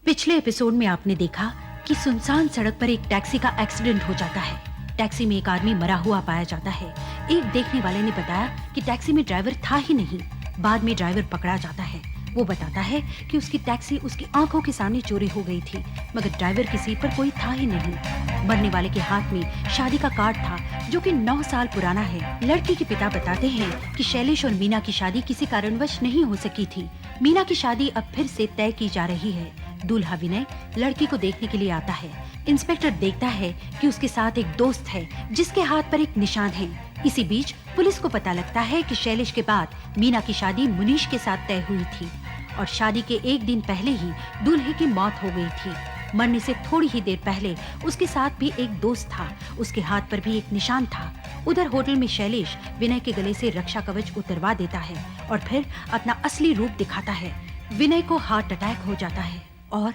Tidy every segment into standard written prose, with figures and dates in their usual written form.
पिछले एपिसोड में आपने देखा कि सुनसान सड़क पर एक टैक्सी का एक्सीडेंट हो जाता है। टैक्सी में एक आदमी मरा हुआ पाया जाता है। एक देखने वाले ने बताया कि टैक्सी में ड्राइवर था ही नहीं। बाद में ड्राइवर पकड़ा जाता है। वो बताता है कि उसकी टैक्सी उसकी आंखों के सामने चोरी हो गई थी, मगर ड्राइवर की सीट पर कोई था ही नहीं। मरने वाले के हाथ में शादी का कार्ड था जो कि 9 साल पुराना है। लड़की के पिता बताते हैं कि शैलेश और मीना की शादी किसी कारणवश नहीं हो सकी थी। मीना की शादी अब फिर से तय की जा रही है। दूल्हा विनय लड़की को देखने के लिए आता है। इंस्पेक्टर देखता है कि उसके साथ एक दोस्त है जिसके हाथ पर एक निशान है। इसी बीच पुलिस को पता लगता है कि शैलेश के बाद मीना की शादी मुनीश के साथ तय हुई थी और शादी के एक दिन पहले ही दूल्हे की मौत हो गई थी। मरने से थोड़ी ही देर पहले उसके साथ भी एक दोस्त था, उसके हाथ पर भी एक निशान था। उधर होटल में शैलेश विनय के गले से रक्षा कवच उतरवा देता है और फिर अपना असली रूप दिखाता है। विनय को हार्ट अटैक हो जाता है और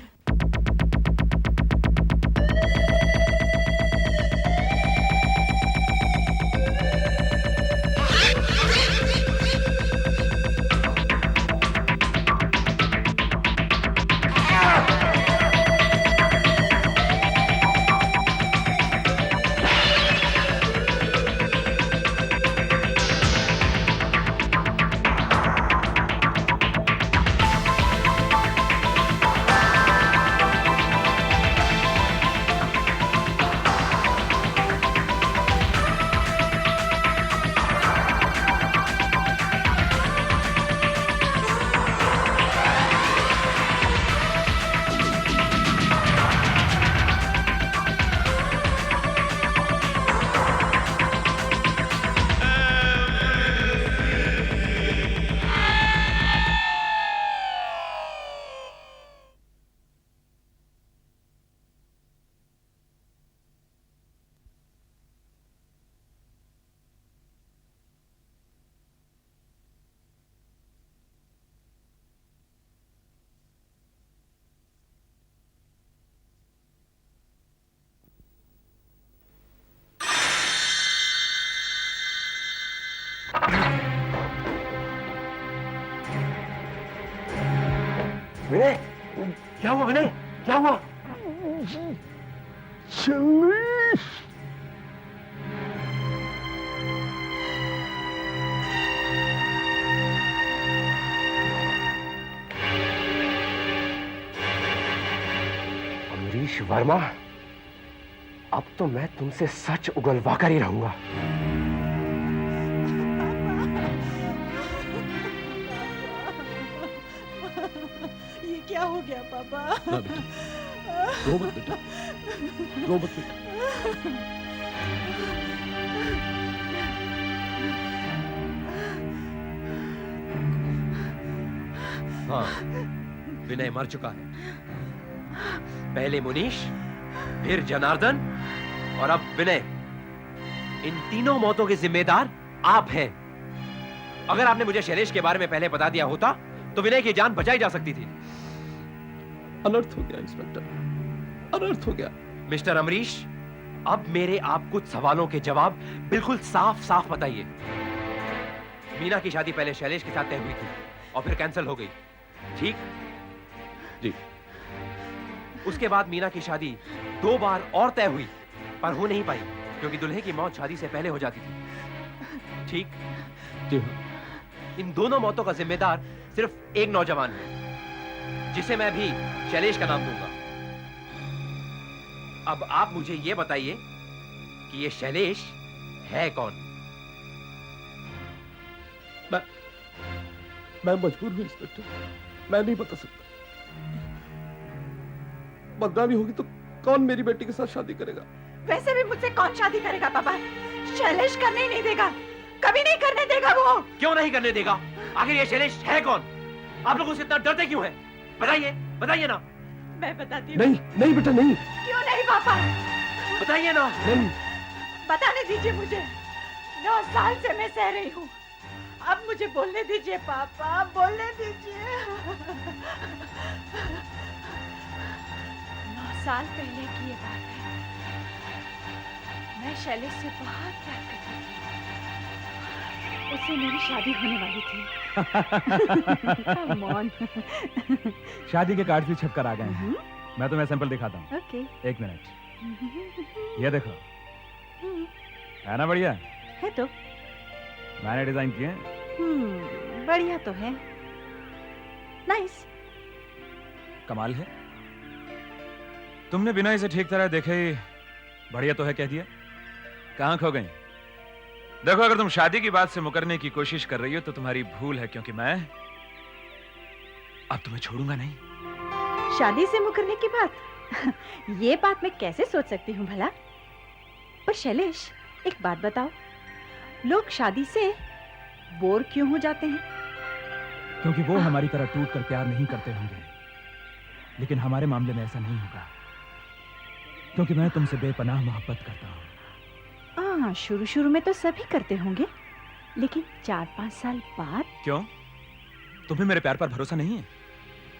विनय, क्या हुआ विनय? क्या हुआ? शैलेश, अमरीश वर्मा, अब तो मैं तुमसे सच उगलवा कर ही रहूंगा। ये क्या हो गया पापा? ना बेटा, रो मत बेटा, रो मत बेटा। हाँ, विनय मर चुका है। पहले मुनीश, फिर जनार्दन और अब विनय। इन तीनों मौतों के जिम्मेदार आप हैं। अगर आपने मुझे शैलेश के बारे में पहले बता दिया होता तो विनय की जान बचाई जा सकती थी। अनर्थ हो गया इंस्पेक्टर, अनर्थ हो गया। मिस्टर अमरीश, अब मेरे आप कुछ सवालों के जवाब बिल्कुल साफ साफ बताइए। मीना की शादी पहले शैलेश के साथ तय हुई थी और फिर कैंसिल हो गई, ठीक? जी। उसके बाद मीना की शादी 2 बार और तय हुई पर हो नहीं पाई क्योंकि दुल्हे की मौत शादी से पहले हो जाती थी, ठीक? जी हाँ। इन दोनों मौतों का जिम्मेदार सिर्फ एक नौजवान है जिसे मैं भी शैलेश का नाम दूंगा। अब आप मुझे यह बताइए कि यह शैलेश है कौन? मैं मजबूर हूं इंस्पेक्टर, मैं नहीं बता सकता। बदनामी होगी तो कौन मेरी बेटी के साथ शादी करेगा? वैसे भी मुझसे कौन शादी करेगा पापा? शैलेश करने ही नहीं देगा, कभी नहीं करने देगा वो। क्यों नहीं करने देगा? आखिर ये शैलेश है कौन? आप लोग उससे इतना डरते क्यों हैं? बताइए, बताइए ना। मैं बताती हूँ। नहीं, नहीं बेटा नहीं। क्यों नहीं पापा? बताइए ना। नहीं। बताने दीजिए मुझे। 9 साल से मैं सह रही हूँ। अब मुझे बोलने दीजिए पापा, बोलने दीजिए। 9 साल पहले की ये बात है। मैं शैलेश से बहुत प्यार करती थी। उससे मेरी शादी होने वाली थी। Come on. शादी के कार्ड भी छप कर आ गए हैं। मैं तुम्हें सैंपल दिखाता हूँ। ओके। एक मिनट, ये देखो, है ना बढ़िया? है तो। मैंने डिजाइन किए हैं। बढ़िया तो है। नाइस। कमाल है, तुमने बिना इसे ठीक तरह देखे ही बढ़िया तो है कह दिया। कहाँ खो गई? देखो, अगर तुम शादी की बात से मुकरने की कोशिश कर रही हो तो तुम्हारी भूल है, क्योंकि मैं अब तुम्हें छोड़ूंगा नहीं। शादी से मुकरने की बात? ये बात मैं कैसे सोच सकती हूँ भला? पर शैलेश, एक बात बताओ, लोग शादी से बोर क्यों हो जाते हैं? क्योंकि वो हमारी तरह टूट कर प्यार नहीं करते होंगे, लेकिन हमारे मामले में ऐसा नहीं होगा, क्योंकि मैं तुमसे बेपनाह मोहब्बत करता हूँ। शुरू शुरू में तो सभी करते होंगे, लेकिन 4-5 साल बाद? क्यों? तुम्हें मेरे प्यार पर भरोसा नहीं है?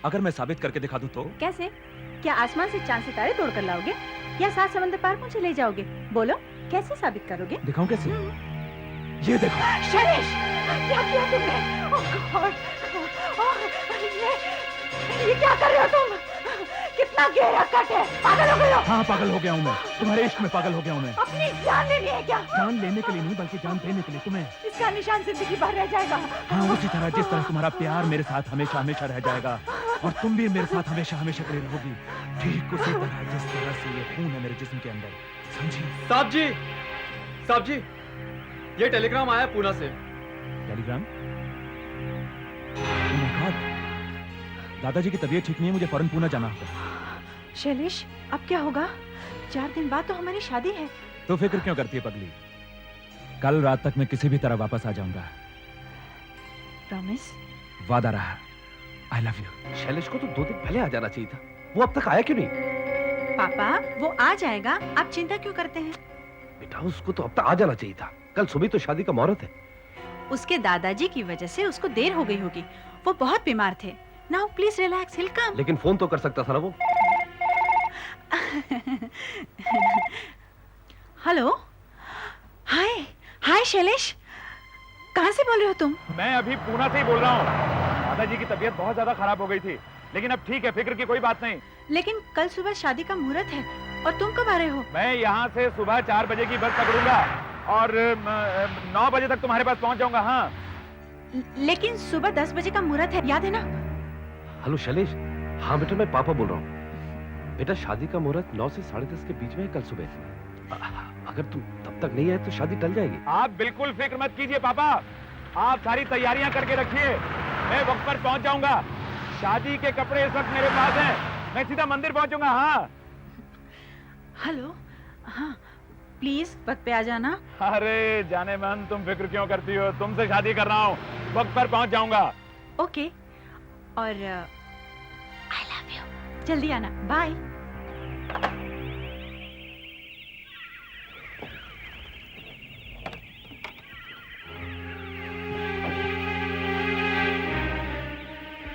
अगर मैं साबित करके दिखा दूं तो? कैसे? क्या आसमान से चांद सितारे तोड़ कर लाओगे, या 7 समंदर पार मुझे ले जाओगे? बोलो, कैसे साबित करोगे? दिखाऊं कैसे? ये देखो। शैलेश, क्या किया तुमने? ओह गॉड! ये क्या कर रहे हो तुम? कितना गहरा कट है, पागल हो गए हो? हाँ, पागल हो गया हूँ मैं, तुम्हारे इश्क में पागल हो गया हूँ मैं। अपनी जान लेनी है क्या? जान लेने के लिए नहीं, बल्कि जान देने के लिए तुम्हें। इसका निशान जिंदगी भर रह जाएगा। हाँ, उसी तरह जिस तरह तुम्हारा प्यार मेरे साथ हमेशा हमेशा रह जाएगा, और तुम भी मेरे साथ हमेशा हमेशा खड़ी रहोगी, ठीक उसी तरह जिस तरह से ये खून है मेरे जिस्म के अंदर, समझी? साहब जी, ये टेलीग्राम आया पूना से। टेलीग्राम? Oh my God! दादाजी की तबीयत ठीक नहीं है, मुझे फौरन पूना जाना होगा। शैलेश, अब क्या होगा? 4 दिन बाद तो हमारी शादी है। तो फिक्र क्यों करती है पगली? कल रात तक मैं किसी भी तरह वापस आ जाऊंगा। प्रॉमिस? वादा रहा। I love you. शैलेश को तो 2 दिन पहले आ जाना चाहिए था, वो अब तक आया क्यों नहीं? पापा, वो आ जाएगा, आप चिंता क्यों करते हैं? बेटा, उसको तो अब तक आ जाना चाहिए था। कल सुबह तो शादी का मुहूर्त है। उसके दादाजी की वजह से उसको देर हो गई होगी, वो बहुत बीमार थे। नाउ प्लीज रिलैक्स, हिल कम। लेकिन फोन तो कर सकता था ना वो। हेलो, हाय शैलेश, कहाँ से बोल रहे हो तुम? मैं अभी पूना से ही बोल रहा हूँ। दादाजी की तबीयत बहुत ज्यादा खराब हो गई थी, लेकिन अब ठीक है, फिक्र की कोई बात नहीं। लेकिन कल सुबह शादी का मुहूर्त है, और तुम कब आ रहे हो? मैं यहाँ से सुबह 4 बजे की बस पकड़ूंगा और 9 बजे तक तुम्हारे पास पहुँच जाऊंगा। हाँ, लेकिन सुबह 10 बजे का मुहूर्त है, याद है ना? हेलो शैलेश, हाँ बेटा, मैं पापा बोल रहा हूँ। बेटा, शादी का मुहूर्त 9 से 10:30 के बीच में है कल सुबह। अगर तुम तब तक नहीं आए तो शादी टल जाएगी। आप बिल्कुल फिक्र मत कीजिए पापा, आप सारी तैयारियां करके रखिए, मैं वक्त पर पहुंच जाऊंगा। शादी के कपड़े इस वक्त मेरे पास हैं, मैं सीधा मंदिर पहुंचूंगा। हाँ हेलो, हाँ प्लीज वक्त पे आ जाना। अरे जाने मन, तुम फिक्र क्यों करती हो, तुमसे शादी कर रहा हूँ, वक्त पर पहुंच जाऊंगा। ओके, और आई लव यू, जल्दी आना, बाय।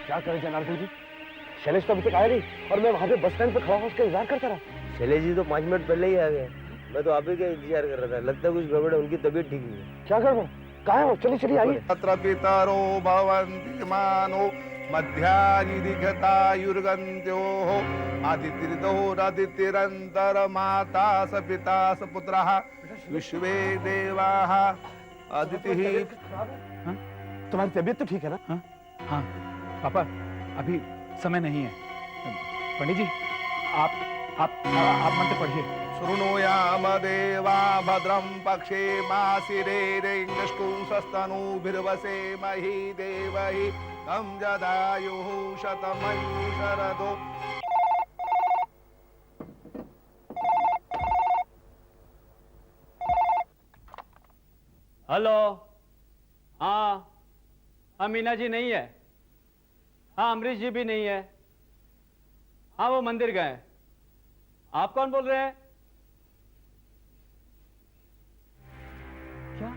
क्या करें जनार्दन जी, शैलेश तो अभी तक आया नहीं, और मैं वहां पे बस स्टैंड पे खड़ा हूँ, उसका इंतजार करता रहा। शैलेश जी तो 5 मिनट पहले ही आ गए, मैं तो आप ही का इंतजार कर रहा था। लगता है कुछ गड़बड़ है, उनकी तबीयत ठीक नहीं है। क्या गड़बड़? कहाँ है वो? चलिए चलिए आइए। तत्र पितरो भवन्ति मानो मध्यानिधिगतायुर्गन्त्योः अदितिर्दोरदितिरन्तरमाता स पिता स पुत्रः विश्वे देवाः अदितिः। तुम्हारी तबीयत तो ठीक है ना? हाँ पापा, अभी समय नहीं है। पंडित जी, आप मंत्र पढ़िए। शृणुयाम देवा भद्रं पक्षे मासिरेरेङ्गष्टुंसस्तनूभिर्वसे मही देवहि तं जदायुः शतमयु शरदो। हेलो, हाँ मीना जी नहीं है, हाँ अमरीश जी भी नहीं है, हाँ वो मंदिर गए। आप कौन बोल रहे हैं? क्या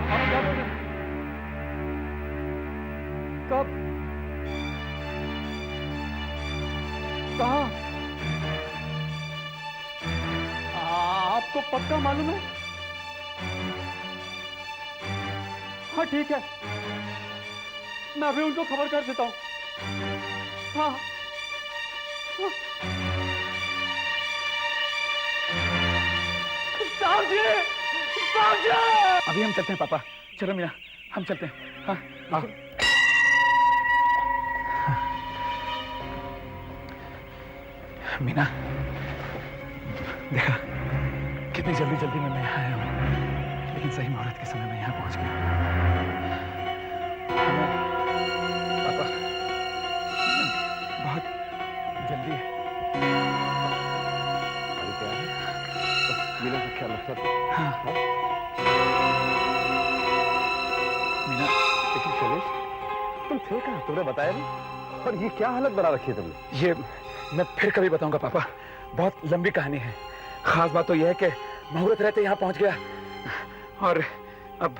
आप क्या बोल रहे हैं? कब? कहाँ? आपको पक्का मालूम है? हाँ ठीक है, मैं अभी उनको खबर कर देता हूँ। हाँ साहब जी, साहब जी! अभी हम चलते हैं पापा, चलो मीना हम चलते हैं। हाँ हाँ मीना, देखा कितनी जल्दी जल्दी में मैं यहाँ आया हूँ, लेकिन सही मुहूर्त के समय में यहाँ पहुँच गया। पापा बहुत जल्दी है। अरे क्या है, बस मीना का ख्याल रखना तो। हाँ मीना, लेकिन शैलेश, तुम थे कहाँ? तुमने बताया नहीं। और ये क्या हालत बना रखी है तुमने? ये मैं फिर कभी बताऊंगा पापा, बहुत लंबी कहानी है। खास बात तो यह है कि मुहूर्त रहते यहाँ पहुंच गया, और अब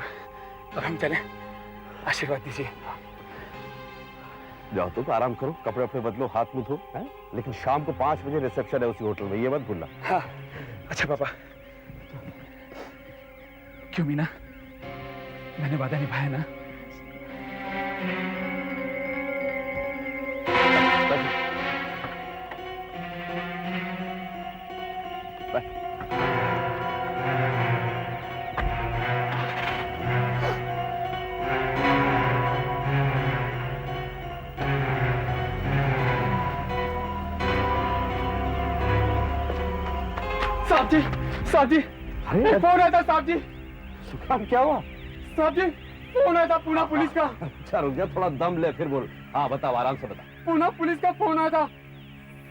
हम चलें, आशीर्वाद दीजिए। जाओ तुम आराम करो, कपड़े अपने बदलो, हाथ मुंह धो, हैं? लेकिन शाम को 5 बजे रिसेप्शन है उसी होटल में, ये मत भूलना। हाँ अच्छा पापा। क्यों मीना, मैंने वादा निभाया ना? साहब जी, साहब जी, अरे फोन आया था साहब जी। सुखान, क्या हुआ? साहब जी, फोन आया था पूना पुलिस का। अच्छा रुक जा, थोड़ा दम ले फिर बोल। हाँ बताओ, आराम से बता। पूना पुलिस का फोन आया था,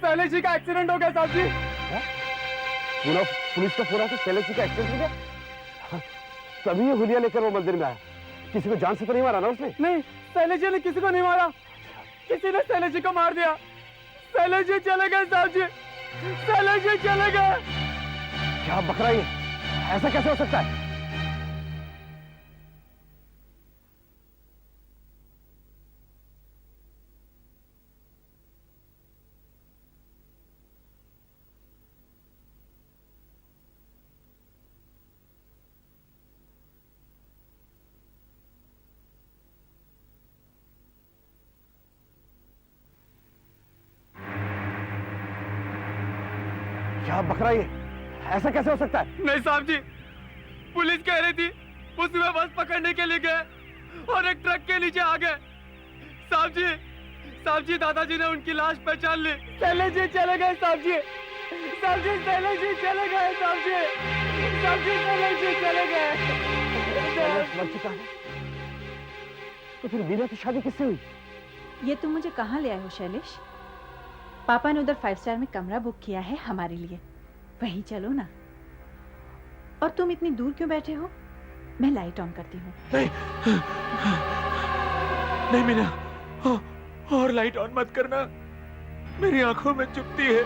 शैलेश जी का एक्सीडेंट हो गया साहब जी। पूना पुलिस का फोन आया था, शैलेश जी का एक्सीडेंट हो गया? हाँ, तभी ये हुलिया लेकर वो मंदिर में आया। किसी को जान से तो नहीं मारा ना उसने? नहीं, शैलेश जी ने किसी को नहीं मारा, किसी ने शैलेश जी को मार दिया। शैलेश जी चले गए साहब जी, शैलेश जी चले गए। क्या बकरा ये, ऐसा कैसे हो सकता है? क्या बकरा ये, ऐसा कैसे हो सकता है? नहीं साहब जी, पुलिस कह रही थी उसमें बस पकड़ने के लिए गए और एक ट्रक के नीचे आ गए। साहब जी दादाजी ने उनकी लाश पहचान ली। शैलेश जी चले गए साहब जी, साहब जी शैलेश जी चले गए साहब जी, साहब जी शैलेश जी चले गए। शैलेश मर चुका है, तो फिर मीना की शादी किससे हुई? ये तुम मुझे कहाँ ले आए हो शैलेश? पापा ने उधर 5 स्टार में कमरा बुक किया है हमारे लिए, वहीं चलो ना। और तुम इतनी दूर क्यों बैठे हो? मैं लाइट ऑन करती हूँ। नहीं नहीं मीना, और लाइट ऑन मत करना, मेरी आंखों में चुभती है।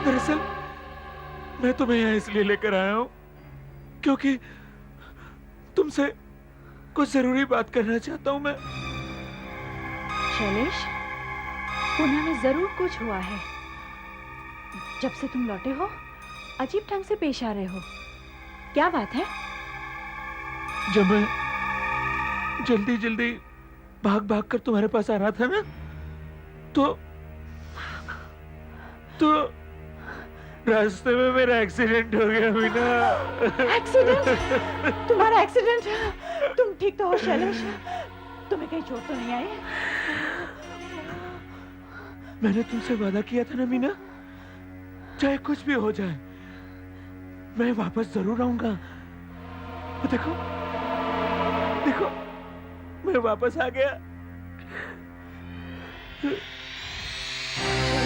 दरअसल मैं तुम्हें यहाँ इसलिए लेकर आया हूँ क्योंकि तुमसे कुछ जरूरी बात करना चाहता हूँ मैं। शैलेश, पुणे में जरूर कुछ हुआ है। जब से तुम लौटे हो अजीब ढंग से पेश आ रहे हो, क्या बात है? जब मैं जल्दी जल्दी भाग भाग कर तुम्हारे पास आ रहा था ना, तो रास्ते में मेरा एक्सीडेंट हो गया मीना। एक्सीडेंट? तुम्हारा एक्सीडेंट? तुम ठीक तो हो शैलेश? तुम्हें कहीं चोट तो नहीं आई? मैंने तुमसे वादा किया था ना मीना, चाहे कुछ भी हो जाए मैं वापस जरूर आऊंगा। देखो देखो, मैं वापस आ गया,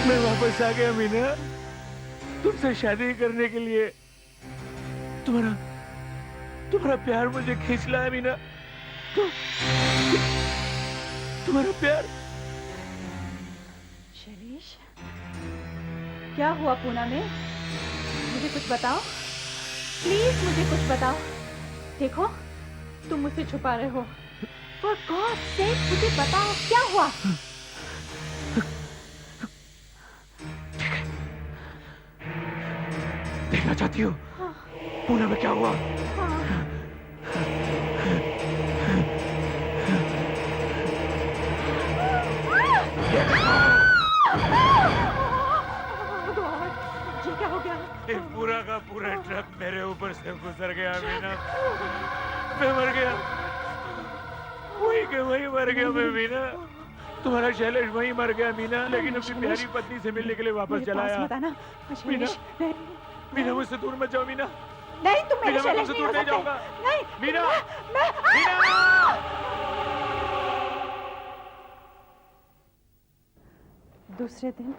मैं वापस आ गया मीना, तुमसे शादी करने के लिए। तुम्हारा प्यार मुझे खींच लाया मीना, तुम्हारा प्यार। शैलेश, क्या हुआ पूना में? मुझे कुछ बताओ प्लीज, मुझे कुछ बताओ। देखो तुम मुझसे छुपा रहे हो। For God's sake, मुझे बताओ क्या हुआ? देखना चाहती हो पूना में क्या हुआ? एक पूरा का पूरा ट्रक मेरे ऊपर से गुजर गया मीना। मैं मर गया, वही के वही मर गया मैं मीना। तुम्हारा शैलेश वही मर गया मीना, लेकिन अपनी प्यारी पत्नी से मिलने के लिए वापस चला आया। मीना, मीना मुझसे दूर मत जाओ मीना। नहीं, तुम मेरे मीना, मैं शैलेश तुमसे नहीं हो दूर नहीं सकते। जाऊंगा। नहीं, मीना, मैं मीना। दूसरे दिन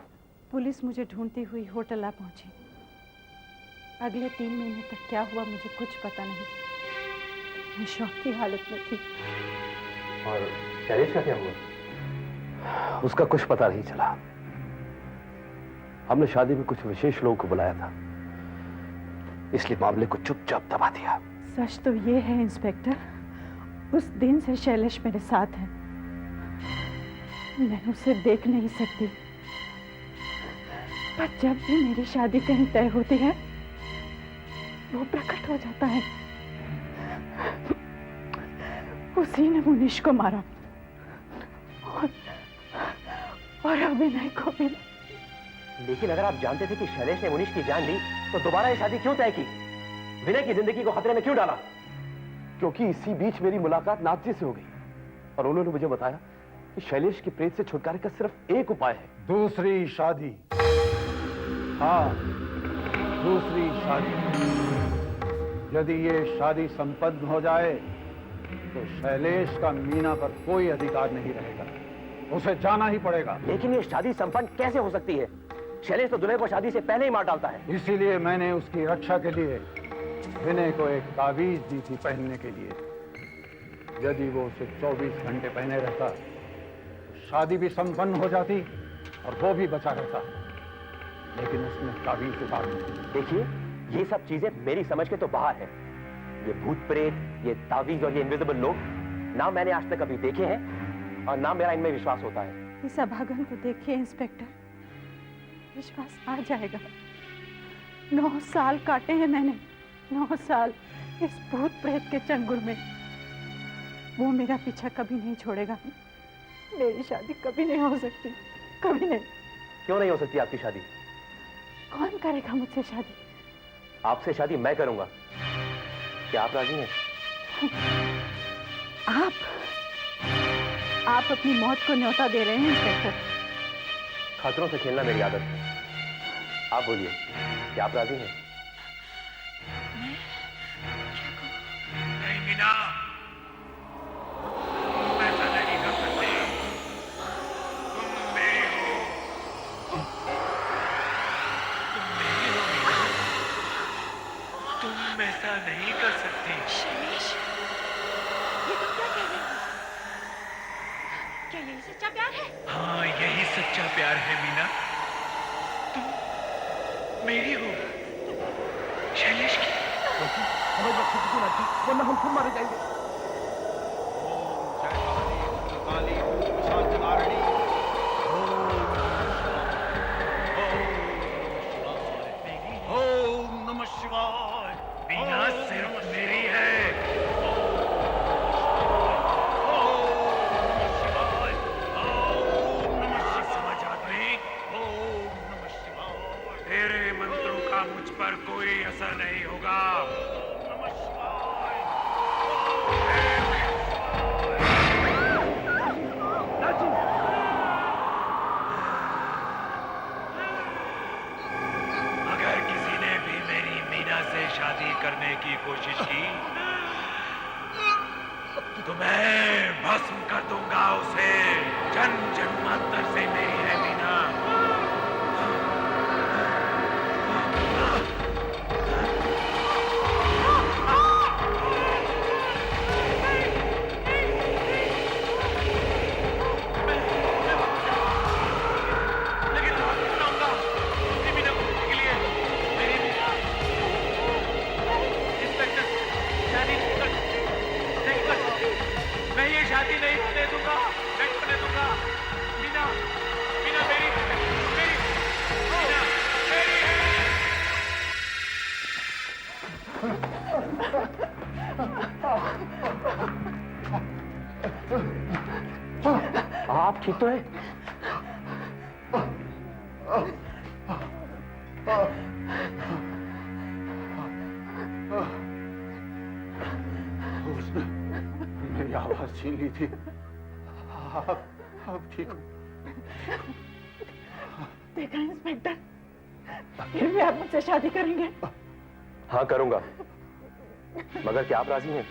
पुलिस मुझे ढूंढती हुई होटल आ पहुंची। अगले 3 महीने तक क्या हुआ मुझे कुछ पता नहीं। मैं शौक की हालत में थी। और शैलेश का क्या हुआ? उसका कुछ पता नहीं चला। हमने शादी में कुछ विशेष लोगों को बुलाया था, इसलिए मामले को चुपचाप दबा दिया। सच तो ये है इंस्पेक्टर, उस दिन से शैलेश मेरे साथ है। मैं उसे देख नहीं सकती, पर जब भी मेरी शादी कहीं तय होती है वो प्रकट हो जाता है। उसी ने मुनीश को मारा और अभिनय को भी। लेकिन अगर आप जानते थे कि शैलेश ने मुनीश की जान ली, तो दोबारा ये शादी क्यों तय की? विनय की जिंदगी को खतरे में क्यों डाला? क्योंकि इसी बीच मेरी मुलाकात नाथ जी से हो गई और उन्होंने मुझे बताया कि शैलेश की प्रेत से छुटकारे का सिर्फ एक उपाय है। दूसरी शादी। हाँ, दूसरी शादी। यदि ये शादी संपन्न हो जाए तो शैलेश का मीना पर कोई अधिकार नहीं रहेगा, उसे जाना ही पड़ेगा। लेकिन ये शादी संपन्न कैसे हो सकती है? शैलेश तो दूल्हे को शादी से पहले ही मार डालता है। इसीलिए मैंने उसकी रक्षा के लिए विनय को एक ताबीज दी थी पहनने के लिए। यदि वो उसे 24 घंटे पहने रहता तो शादी भी संपन्न हो जाती और वो भी बचा रहता, लेकिन उसने ताबीज उतार दी। देखिए, ये सब चीजें मेरी समझ के तो बाहर है। ये भूत प्रेत, ये ताबीज और ये इनविजिबल लोग ना मैंने आज तक कभी देखे हैं और ना मेरा इनमें विश्वास होता है। इस अभागन को देखिए इंस्पेक्टर, विश्वास आ जाएगा। 9 साल काटे हैं मैंने, 9 साल इस भूत प्रेत के चंगुल में। वो मेरा पीछा कभी नहीं छोड़ेगा। मेरी शादी कभी नहीं हो सकती, कभी नहीं। क्यों नहीं हो सकती आपकी शादी? कौन करेगा मुझसे शादी? आपसे शादी मैं करूंगा। क्या आप राजी हैं? आप अपनी मौत को न्योता दे रहे हैं इंस्पेक्टर। खतरों से खेलना मेरी आदत है। आप बोलिए, क्या आप राजी हैं? नहीं मीना, तुम ऐसा नहीं कर सकते। तुम मेरी हो, तुम मेरी हो मीना। तुम ऐसा नहीं कर सकती। शैलेश, ये तुम क्या कह रहे हो? क्या यही सच्चा प्यार है? हाँ, यही सच्चा प्यार है मीना। तुम मेरी हो, शैलेश की। हमें बख्शी की ना, वरना हम खुद मारे जाएंगे। ओम नमः शिवाय। मीना सिर्फ मेरी है। ओम नमः शिवाय। ओम नमः शिवाय। समझ आदमी? ओम नमः शिवाय। तेरे मंत्रों का मुझ पर कोई असर नहीं होगा। नमः शिवाय। अगर किसी ने भी मेरी मीना से शादी करने की कोशिश की तो मैं भस्म कर दूंगा उसे। जन्म जन्मांतर से मेरी है मीना। लेकिन सुनाऊंगा अपनी मीना को देखने के लिए। मेरी मीना। इंस्पेक्टर, शादी नहीं कर सकती। मैं ये शादी नहीं होने दूंगा, नहीं होने दूंगा। मीना, मीना मेरी, मेरी, मीना मेरी है। आप ठीक तो हैं? आवाज छीन ली थी। अब ठीक हूँ। देखा इंस्पेक्टर, फिर भी आप मुझसे शादी करेंगे? हाँ करूंगा, मगर क्या आप राजी हैं?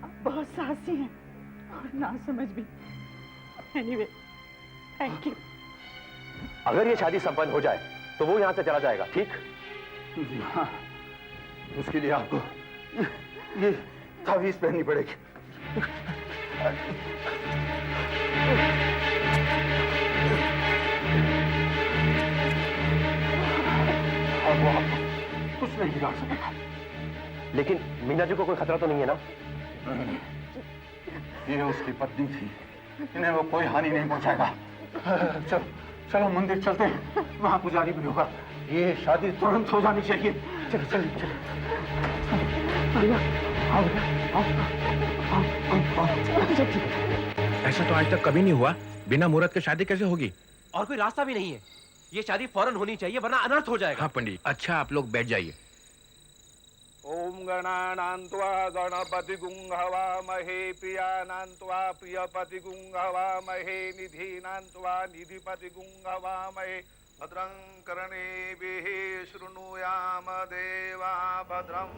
आप बहुत साहसी हैं और ना समझ भी। Anyway, thank you. अगर ये शादी संपन्न हो जाए तो वो यहां से चला जाएगा, ठीक? जी हाँ, उसके लिए आपको ये तावीज पहननी पड़ेगी। अब वो आपको कुछ नहीं बिगाड़ सकता। लेकिन मीना जी को कोई खतरा तो नहीं है ना? ये उसकी पत्नी थी, इन्हें वो कोई हानि नहीं पहुंचाएगा। चलो चलो मंदिर चलते हैं, वहां पुजारी भी होगा। ये शादी तुरंत हो जानी चाहिए। चलो चलिए चलिए। ऐसा तो आज तक कभी नहीं हुआ। बिना मुहूर्त के शादी कैसे होगी? और कोई रास्ता भी नहीं है। ये शादी फौरन होनी चाहिए वरना अनर्थ हो जाएगा। हाँ पंडित। अच्छा आप लोग बैठ जाइए। ओम गणानान्त्वा गणपति गुंहवामहे प्रियानान्त्वा प्रियपति गुंहवामहे निधीनान्त्वा निधिपति गुंहवामहे भद्रं कर्णेभिः शृणुयाम देवा भद्रं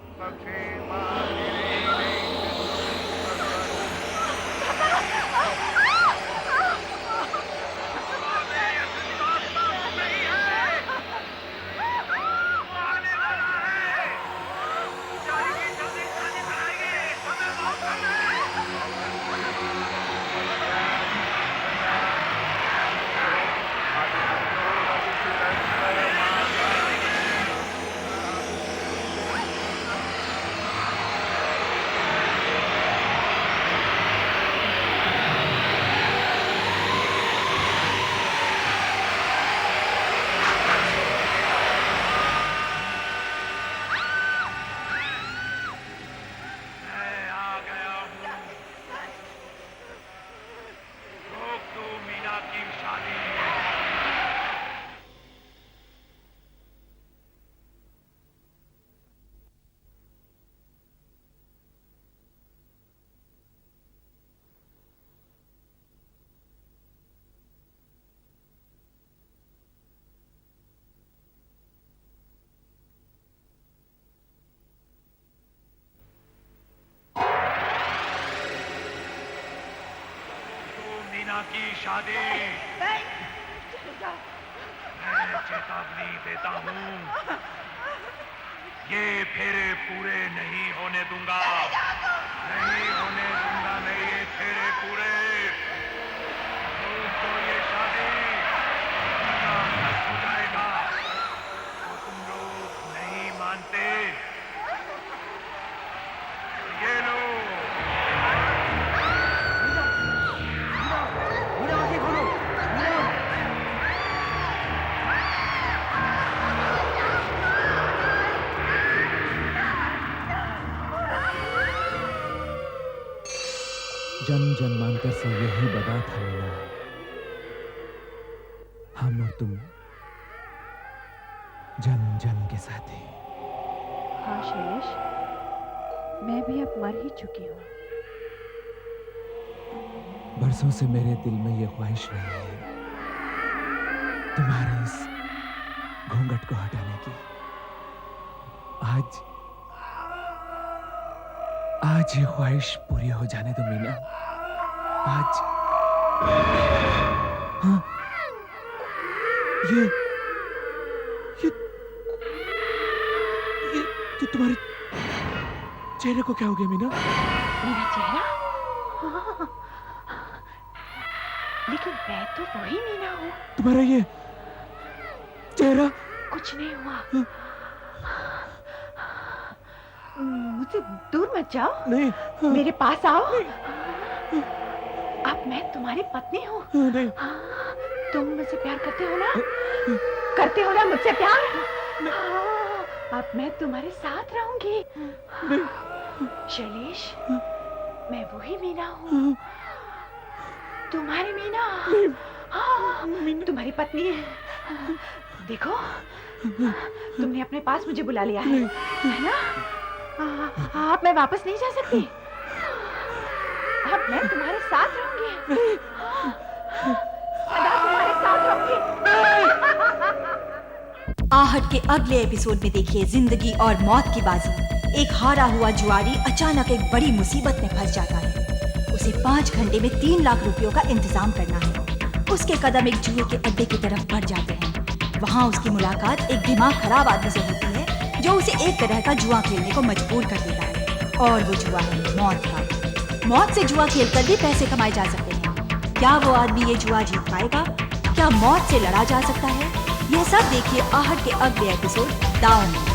की शादी मैं चेतावनी देता हूँ, ये फेरे पूरे नहीं होने दूंगा, नहीं होने दूंगा मैं ये फेरे पूरे। तो ये शादी हो जाएगा तो तुम लोग नहीं मानते। ये लो जन्म जन्मांतर से यही बदा था मीना, हम और तुम जन्म जन्म के साथी। हाँ शैलेश, मैं भी अब मर ही चुकी हूँ। बरसों से मेरे दिल में ये ख्वाहिश रही है तुम्हारे इस घूंघट को हटाने की। आज ये ख्वाहिश पूरी हो जाने दो मीना। आज हाँ, ये तो तुम्हारे चेहरे को क्या हो गया मीना? मेरा चेहरा? हाँ। लेकिन मैं तो वही मीना हूँ। तुम्हारा ये चेहरा? कुछ नहीं हुआ। मुझसे दूर मत जाओ। नहीं। हाँ, मेरे पास आओ। अब मैं तुम्हारी पत्नी हूँ। नहीं। तुम मुझसे प्यार करते हो ना? करते हो ना मुझसे प्यार? अब मैं तुम्हारे साथ रहूंगी। शैलेश, मैं वही मीना हूँ, तुम्हारी मीना। हाँ, तुम्हारी पत्नी है। देखो, तुमने अपने पास मुझे बुला लिया है ना? अब मैं वापस नहीं जा सकती। अब मैं तुम्हारे साथ रहूंगी, सदा तुम्हारे साथ रहूंगी। आहट के अगले एपिसोड में देखिए जिंदगी और मौत की बाजी। एक हारा हुआ जुआरी अचानक एक बड़ी मुसीबत में फंस जाता है। उसे 5 घंटे में 3 लाख रुपयों का इंतजाम करना है। उसके कदम एक जुए के अड्डे की तरफ बढ़ जाते हैं। वहाँ उसकी मुलाकात एक दिमाग खराब आदमी से होती है जो उसे एक तरह का जुआ खेलने को मजबूर कर देता है। और वो जुआ है मौत का। मौत से जुआ खेलकर भी पैसे कमाए जा सकते हैं। क्या वो आदमी ये जुआ जीत पाएगा? क्या मौत से लड़ा जा सकता है? यह सब देखिए आहट के अगले एपिसोड दाव में।